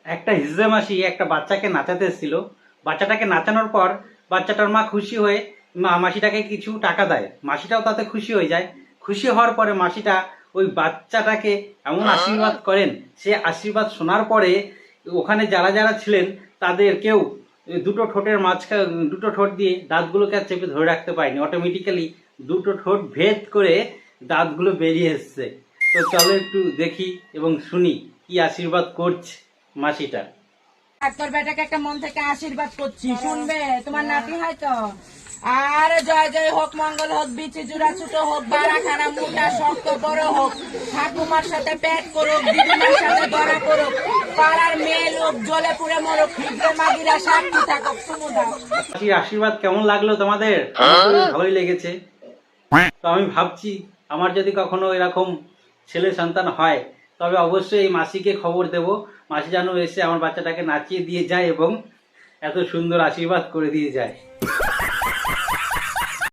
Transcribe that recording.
একটা হিজড়ে মাসি একটা বাচ্চাকে নাচাতে এসেছিল। বাচ্চাটাকে নাচানোর পর বাচ্চাটার মা খুশি হয়ে মাসিটাকে কিছু টাকা দেয়। মাসিটাও তাতে খুশি হয়ে যায়। খুশি হওয়ার পরে মাসিটা ওই বাচ্চাটাকে এমন আশীর্বাদ করেন, সে আশীর্বাদ শোনার পরে ওখানে যারা যারা ছিলেন তাদের কেউ দুটো ঠোঁটের মাঝখানে দুটো ঠোঁট দিয়ে দাঁতগুলোকে আর চেপে ধরে রাখতে পারেনি। অটোমেটিক্যালি দুটো ঠোঁট ভেদ করে দাঁতগুলো বেরিয়ে এসছে। তো চলো একটু দেখি এবং শুনি কি আশীর্বাদ করছে মাসিটা। তোর বেটাকে একটা মন থেকে আশীর্বাদ করছি, শুনবে? তোমার নাতি হয়তো। আর জয় জয় হোক, মঙ্গল হোক, বিচি জুড়া ছোট হোক, বারাখানা মোটা শক্ত বড় হোক, ঠাকুমার সাথে পেট করুক, দিদিমার সাথে ধরা করুক, পাড়ার মেয়ে লোক জলে পুড়ে মরুক, হিজড়ে মাগিরা সাক্ষী থাকুক। সুমুদা মাসির আশীর্বাদ কেমন লাগলো তোমাদের? ভালোই লেগেছে। তো আমি ভাবছি আমার যদি কখনো এরকম ছেলে সন্তান হয় তবে অবশ্যই এই মাসিকে খবর দেব। মাসি যেন এসে আমার বাচ্চাটাকে নাচিয়ে দিয়ে যায় এবং এত সুন্দর আশীর্বাদ করে দিয়ে যায়।